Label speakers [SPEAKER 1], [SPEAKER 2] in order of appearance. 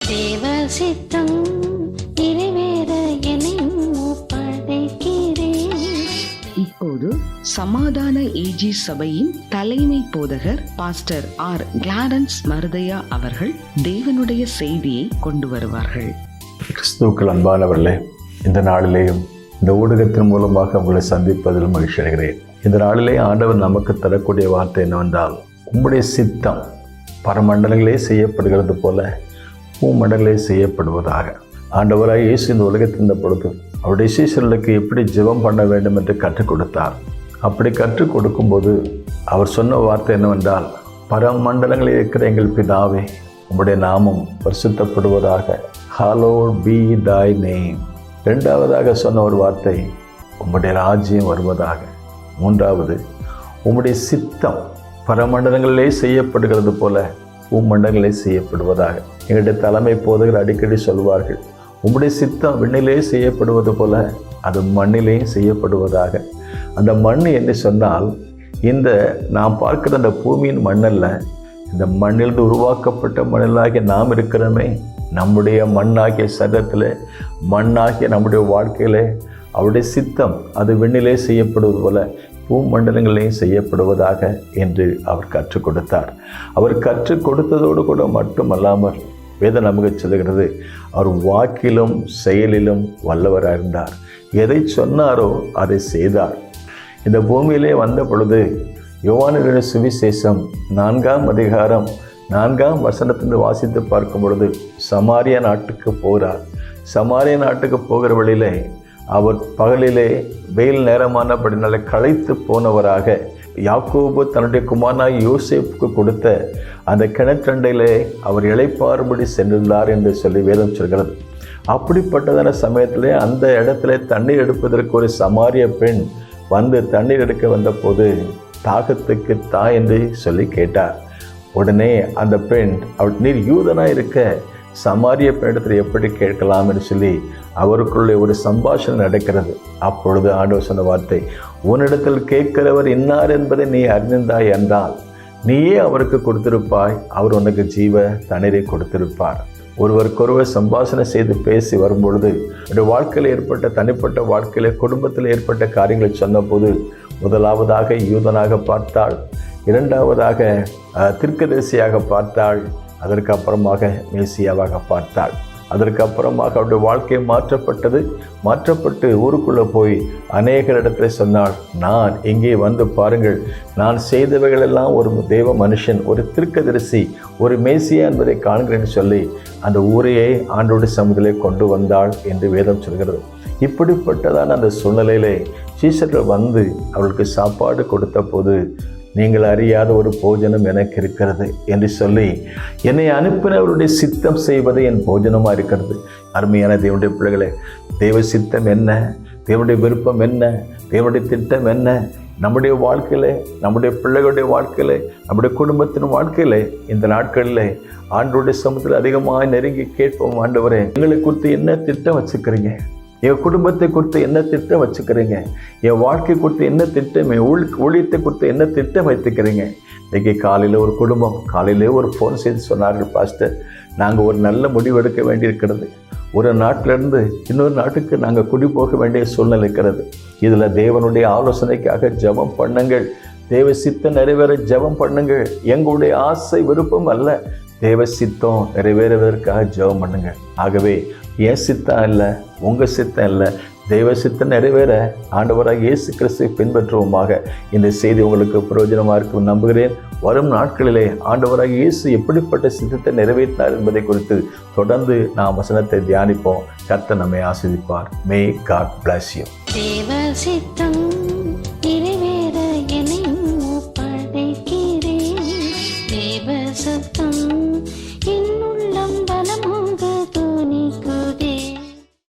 [SPEAKER 1] தேவ சித்தம் நிறைவேற என்னையும் ஒப்படைக்கிறேன்.
[SPEAKER 2] இப்போது சமாதான ஏஜி சபையின் தலைமை போதகர் பாஸ்டர் ஆர் கிளாரன்ஸ் மருதையா அவர்கள் தேவனுடைய செய்தியை கொண்டு வருவார்கள்.
[SPEAKER 3] கிறிஸ்துவுக்கள் அன்பானவர்களே, இந்த நாளிலேயும் இந்த ஊடகத்தின் மூலமாக உங்களை சந்திப்பதில் மகிழ்ச்சி அடைகிறேன். இந்த நாளிலே ஆண்டவர் நமக்கு தரக்கூடிய வார்த்தை என்னவென்றால், உம்முடைய சித்தம் பரமண்டலங்களே செய்யப்படுகிறது போல பூமண்டலே செய்யப்படுவதாக. ஆண்டவராய் இயேசு இந்த உலகத்தில் இருந்த பொழுது அவருடைய சீஷர்களுக்கு எப்படி ஜெபம் பண்ண வேண்டும் என்று கற்றுக் கொடுத்தார். அப்படி கற்றுக் கொடுக்கும்போது அவர் சொன்ன வார்த்தை என்னவென்றால், பரமண்டலங்களில் இருக்கிற எங்கள் பிதாவே, உம்முடைய நாமம் பரிசுத்தப்படுவதாக, ஹalloed be thy name. இரண்டாவதாக சொன்ன ஒரு வார்த்தை, உம்முடைய ராஜ்யம் வருவதாக. மூன்றாவது, உம்முடைய சித்தம் பரமண்டலங்களிலே செய்யப்படுகிறது போல பூமண்டலங்களே செய்யப்படுவதாக. எங்களுடைய தலைமை போதகர் அடிக்கடி சொல்வார்கள், உம்முடைய சித்தம் விண்ணிலே செய்யப்படுவது போல அது மண்ணிலேயும் செய்யப்படுவதாக. அந்த மண் என்று சொன்னால் இந்த நாம் பார்க்கிற அந்த பூமியின் மண்ணல்ல, இந்த மண்ணிலிருந்து உருவாக்கப்பட்ட மண்ணிலாகிய நாம் இருக்கிறோமே, நம்முடைய மண்ணாகிய சரீரத்தில் மண்ணாகிய நம்முடைய வாழ்க்கையில் அவருடைய சித்தம் அது விண்ணிலே செய்யப்படுவது போல பூமண்டலங்களையும் செய்யப்படுவதாக என்று அவர் கற்றுக் கொடுத்தார். அவர் கற்றுக் கொடுத்ததோடு கூட மட்டுமல்லாமல் வேதம் நமக்கு சொல்லுகிறது, அவர் வாக்கிலும் செயலிலும் வல்லவராக இருந்தார். எதை சொன்னாரோ அதை செய்தார். இந்த பூமியிலே வந்த பொழுது யோவானுடைய சுவிசேஷம் 4ஆம் அதிகாரம் 4ஆம் வசனத்திலிருந்து வாசித்து பார்க்கும் பொழுது சமாரியா நாட்டுக்கு போகிறார். சமாரியா நாட்டுக்கு போகிற வழியிலே அவர் பகலிலே வெயில் நேரமானபடினால களைத்து போனவராக யாக்கோபு தன்னுடைய குமாரனாய் யோசேப்புக்கு கொடுத்த அந்த கிணற்றண்டையிலே அவர் இளைப்பாறும்படி சென்றுள்ளார் என்று சொல்லி வேதம் சொல்கிறது. அப்படிப்பட்டதான சமயத்திலே அந்த இடத்துல தண்ணீர் எடுப்பதற்கு ஒரு சமாரிய பெண் வந்து தண்ணீர் எடுக்க வந்தபோது தாகத்துக்கு தா என்று சொல்லி கேட்டார். உடனே அந்த பெண், அவள் நீர் யூதனாக இருக்க சமாரிய பெண்ணிடத்தில் எப்படி கேட்கலாம் என்று சொல்லி அவருக்குள்ளே ஒரு சம்பாஷணை நடக்கிறது. அப்பொழுது ஆண்டவர் சொன்ன வார்த்தை, உன்னிடத்தில் கேட்கிறவர் இன்னார் என்பதை நீ அறிந்தாய் என்றால் நீயே அவருக்கு கொடுத்திருப்பாய், அவர் உனக்கு ஜீவ தண்ணீரை கொடுத்திருப்பார். ஒருவருக்கொருவர் சம்பாஷணை செய்து பேசி வரும்பொழுது என்னுடைய வாழ்க்கையில் ஏற்பட்ட தனிப்பட்ட வாழ்க்கையில் குடும்பத்தில் ஏற்பட்ட காரியங்களை சொன்னபோது முதலாவதாக யூதனாக பார்த்தாள், இரண்டாவதாக தீர்க்கதரிசியாக பார்த்தாள், அதற்கு அப்புறமாக மேசியாவாக பார்த்தாள். அதற்கு அப்புறமாக அவருடைய வாழ்க்கை மாற்றப்பட்டு ஊருக்குள்ளே போய் அநேகரிடத்தில் சொன்னாள், நான் இங்கே வந்து பாருங்கள், நான் செய்தவைகளெல்லாம் ஒரு தேவ மனுஷன், ஒரு தீர்க்கதரிசி, ஒரு மேசியா என்பதை காண்கிறேன்னு சொல்லி அந்த ஊரையே ஆண்டோடு சமூகத்திலே கொண்டு வந்தாள் என்று வேதம் சொல்கிறது. இப்படிப்பட்டதான அந்த சூழ்நிலையிலே சீஷர்கள் வந்து அவளுக்கு சாப்பாடு கொடுத்த போது, நீங்கள் அறியாத ஒரு போஜனம் எனக்கு இருக்கிறது என்று சொல்லி, என்னை அனுப்பினவருடைய சித்தம் செய்வது என் போஜனமாக இருக்கிறது. அருமையான தேவனுடைய பிள்ளைகளே, தேவ சித்தம் என்ன, தேவனுடைய விருப்பம் என்ன, தேவனுடைய திட்டம் என்ன, நம்முடைய வாழ்க்கையில், நம்முடைய பிள்ளைகளுடைய வாழ்க்கையில், நம்முடைய குடும்பத்தின் வாழ்க்கையில் இந்த நாட்களில் ஆண்டவருடைய சமூகத்தில் அதிகமாக நெருங்கி கேட்போம். ஆண்டவரே, எங்களை குறித்து என்ன திட்டம் வச்சுக்கிறீங்க? என் குடும்பத்தை குறித்து என்ன திட்டம் வச்சுக்கிறீங்க? என் வாழ்க்கை குறித்து என்ன திட்டம், என் ஊழியத்தை குறித்து என்ன திட்டம் வைத்துக்கிறீங்க? இன்றைக்கி காலையில் ஒரு குடும்பம் காலையிலே ஒரு ஃபோன் செய்து சொன்னார்கள், பாஸ்டர், நாங்கள் ஒரு நல்ல முடிவு எடுக்க வேண்டியிருக்கிறது. ஒரு நாட்டிலிருந்து இன்னொரு நாட்டுக்கு நாங்கள் குடி போக வேண்டிய சூழ்நிலை இருக்கிறது. இதில் தேவனுடைய ஆலோசனைக்காக ஜெபம் பண்ணுங்கள், தேவ சித்தம் நிறைவேற ஜெபம் பண்ணுங்கள். எங்களுடைய ஆசை விருப்பம் அல்ல, தேவ சித்தம் நிறைவேறுவதற்காக ஜெபம் பண்ணுங்கள். ஆகவே என் சித்தம் இல்லை, உங்கள் சித்தம் இல்லை, தெய்வ சித்தம் நிறைவேற ஆண்டவராக இயேசு கிறிஸ்துவை பின்பற்றுவோமாக. இந்த செய்தி உங்களுக்கு பிரயோஜனமாக இருக்கும் நம்புகிறேன். வரும் நாட்களிலே ஆண்டவராக இயேசு எப்படிப்பட்ட சித்தத்தை நிறைவேற்றினார் என்பதை குறித்து தொடர்ந்து நாம் வசனத்தை தியானிப்போம். கர்த்தர் நம்மை ஆசீர்வதிப்பார். May God bless you.
[SPEAKER 1] தேவ சித்தம்